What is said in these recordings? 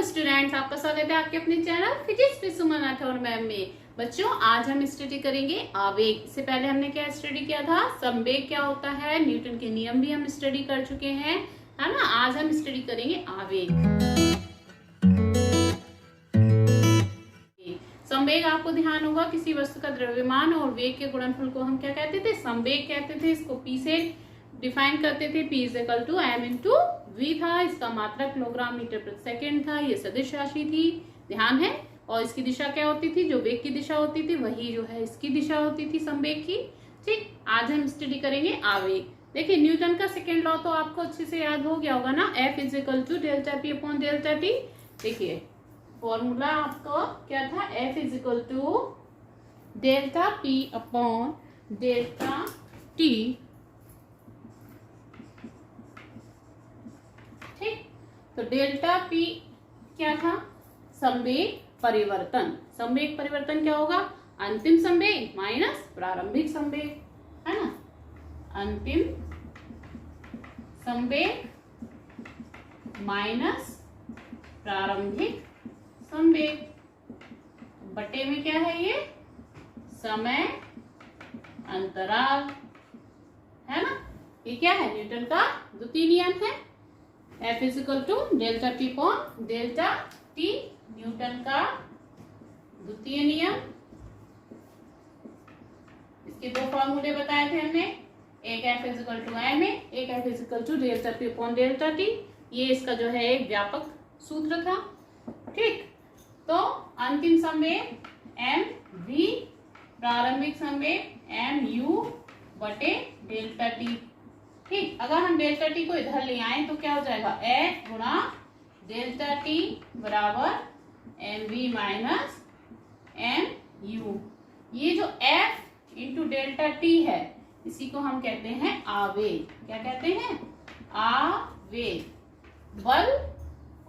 Hello students, आपका स्वागत है आपके अपने channel physics with Suman Rathore ma'am में। बच्चों, आज हम स्टडी करेंगे आवेग। इससे पहले हमने क्या स्टडी किया था? संवेग क्या होता है, न्यूटन के नियम भी हम स्टडी कर चुके हैं, है ना। आज हम स्टडी करेंगे आवेग। संवेग आपको ध्यान होगा, किसी वस्तु का द्रव्यमान और वेग के गुणनफल को हम क्या कहते थे? संवेग कहते थे। इसको पी से डिफाइन करते थे। P is equal to m into V था। इसका मात्रक किलोग्राम मीटर प्रति सेकेंड था। ये सदिश राशि थी, ध्यान है। और इसकी दिशा क्या होती थी? जो वेग की दिशा होती थी वही जो है इसकी दिशा होती थी, संवेग की। ठीक, आज हम स्टडी करेंगे आवेग। देखिए, न्यूटन का सेकेंड लॉ तो आपको अच्छे से याद हो गया होगा ना, F is equal to delta P upon delta T। देखिए फॉर्मूला आपका क्या था? F is equal to delta P upon delta T। ठीक, तो डेल्टा P क्या था? संवेग परिवर्तन। संवेग परिवर्तन क्या होगा? अंतिम संवेग माइनस प्रारंभिक संवेग, है ना। अंतिम संवेग माइनस प्रारंभिक संवेग बटे में क्या है? ये समय अंतराल, है ना। ये क्या है? न्यूटन का द्वितीय नियम है। F is equal to delta P upon delta T, Newton का द्वितीय नियम। इसके दो फॉर्मूले बताए थे हमने, एक F is equal to m है, एक F is equal to delta P upon delta T। ये इसका जो है एक व्यापक सूत्र था। ठीक, तो अंतिम संवेग m v, प्रारंभिक संवेग m u बटे डेल्टा T। ठीक, अगर हम डेल्टा T को इधर ले आए तो क्या हो जाएगा? F गुणा डेल्टा T बराबर mv माइनस mu। ये जो F इंटू डेल्टा T है, इसी को हम कहते हैं आवेग। क्या कहते हैं? आवेग। बल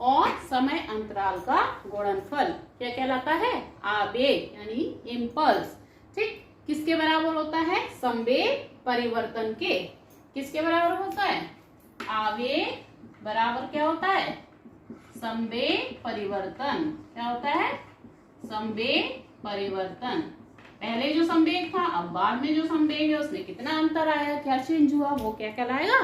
और समय अंतराल का गुणनफल क्या कहलाता है? आवेग, यानी इम्पल्स। ठीक, किसके बराबर होता है? संवेग परिवर्तन के। किसके बराबर होता है? आवेग बराबर क्या होता है? संवेग परिवर्तन। क्या होता है? संवेग परिवर्तन। पहले जो संवेग था, अब बाद में जो संवेग है, उसमें कितना अंतर आया, क्या चेंज हुआ, वो क्या कहलाएगा?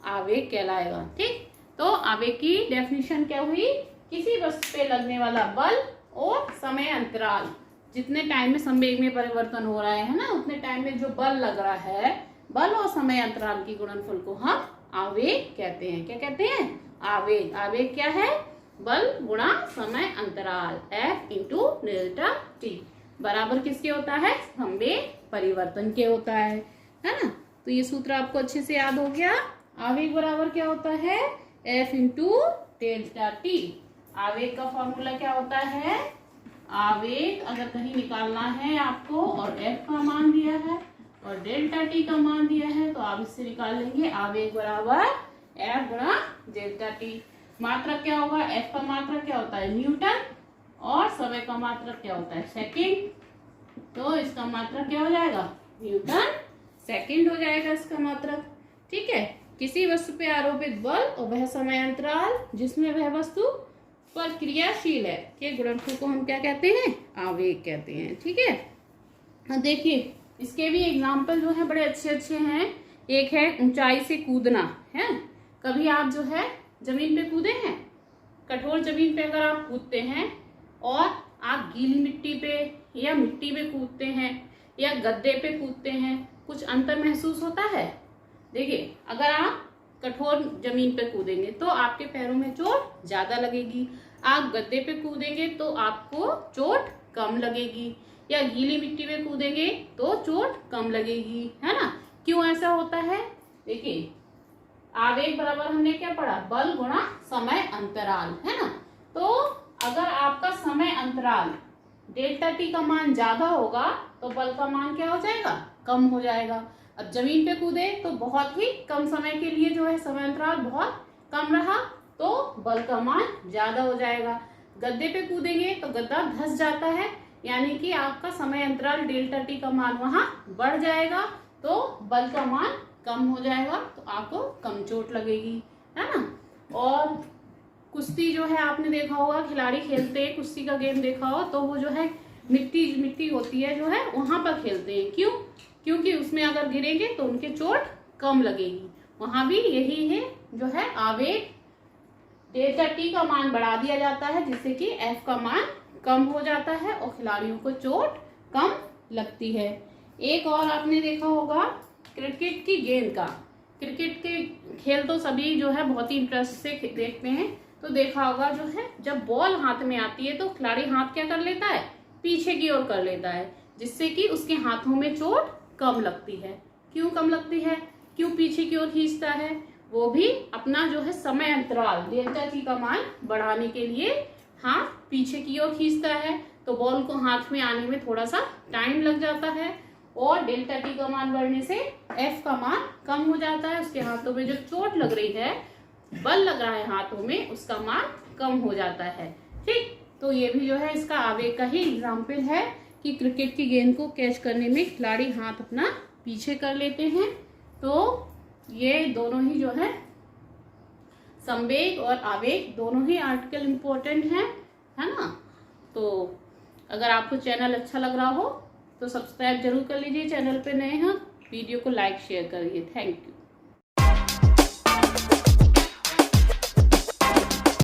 आवेग कहलाएगा। ठीक, तो आवेग की डेफिनेशन क्या हुई? किसी वस्तु पे लगने वाला बल और समय अंतराल, जितने टाइम में संवेग में परिवर्तन हो रहा है ना, उतने टाइम में जो बल लग रहा है, बल और समय अंतराल की गुणनफल को हम आवेग कहते हैं। क्या कहते हैं? आवेग। आवेग क्या है? बल गुणा समय अंतराल, F इंटू डेल्टा T बराबर किसके होता है? संवेग परिवर्तन के होता है ना। तो ये सूत्र आपको अच्छे से याद हो गया। आवेग बराबर क्या होता है? F into delta T। आवेग का फॉर्मूला क्या होता है? आवेग अगर कहीं निकालना है आपको और F का मान दिया है और डेल्टा T का मान दिया है, तो आप इससे निकाल लेंगे आवेग बराबर F गुणा डेल्टा T। मात्रक क्या होगा? F का मात्रक क्या होता है? न्यूटन, और समय का मात्रक क्या होता है? सेकेंड। तो इसका मात्रक क्या हो जाएगा? न्यूटन सेकेंड हो जाएगा इसका मात्रक। ठीक है, किसी वस्तु पे आरोपित बल और वह समय अंतराल जिसमें वह वस्तु पर क्रियाशील है के गुणनफल को हम क्या कहते हैं? आवेग कहते हैं। ठीक है, देखिए इसके भी एग्जाम्पल जो है बड़े अच्छे अच्छे हैं। एक है ऊंचाई से कूदना, है। कभी आप जो है जमीन पे कूदे हैं? कठोर जमीन पे अगर आप कूदते हैं और आप गीली मिट्टी पे या मिट्टी पे कूदते हैं या गद्दे पे कूदते हैं, कुछ अंतर महसूस होता है? देखिए, अगर आप कठोर जमीन पे कूदेंगे तो आपके पैरों में चोट ज्यादा लगेगी। आप गद्दे पे कूदेंगे तो आपको चोट कम लगेगी, या गीली मिट्टी में कूदेंगे तो चोट कम लगेगी, है ना। क्यों ऐसा होता है? देखिए, आवेग बराबर हमने क्या पढ़ा? बल गुणा समय अंतराल, है ना। तो अगर आपका समय अंतराल डेल्टा T का मान ज्यादा होगा तो बल का मान क्या हो जाएगा? कम हो जाएगा। अब जमीन पे कूदे तो बहुत ही कम समय के लिए जो है समय अंतराल बहुत कम रहा, तो बल का मान ज्यादा हो जाएगा। गद्दे पे कूदेंगे तो गद्दा धंस जाता है, यानी कि आपका समय अंतराल डेल्टा T का मान वहां बढ़ जाएगा, तो बल का मान कम हो जाएगा, तो आपको कम चोट लगेगी, है ना। और कुश्ती जो है आपने देखा होगा, खिलाड़ी खेलते हैं, कुश्ती का गेम देखा हो तो वो जो है मिट्टी मिट्टी होती है जो है वहां पर खेलते हैं। क्यों? क्योंकि उसमें अगर गिरेंगे तो उनके चोट कम लगेगी। वहां भी यही है जो है आवेग, डेल्टा टी का मान बढ़ा दिया जाता है जिससे कि एफ का मान कम हो जाता है और खिलाड़ियों को चोट कम लगती है। एक और आपने देखा होगा क्रिकेट की गेंद का। क्रिकेट के खेल तो सभी जो है बहुत ही इंटरेस्ट से देखते हैं, तो देखा होगा जो है जब बॉल हाथ में आती है तो खिलाड़ी हाथ क्या कर लेता है, पीछे की ओर कर लेता है, जिससे कि उसके हाथों में चोट कम लगती है। क्यों कम लगती है? क्यों पीछे की ओर खींचता है? वो भी अपना जो है समय अंतराल डेल्टा टी का मान बढ़ाने के लिए हाथ पीछे की ओर खींचता है, तो बॉल को हाथ में आने में थोड़ा सा टाइम लग जाता है और डेल्टा टी का मान बढ़ने से एफ का मान कम हो जाता है। उसके हाथों में जो चोट लग रही है, बल लग रहा है हाथों में, उसका मान कम हो जाता है। ठीक, तो ये भी जो है इसका आवेग का ही एग्जाम्पल है कि क्रिकेट की गेंद को कैच करने में खिलाड़ी हाथ अपना पीछे कर लेते हैं। तो ये दोनों ही जो है संवेग और आवेग दोनों ही आर्टिकल इम्पोर्टेंट है ना। तो अगर आपको चैनल अच्छा लग रहा हो तो सब्सक्राइब जरूर कर लीजिए, चैनल पे नए हैं, वीडियो को लाइक शेयर करिए। Thank you.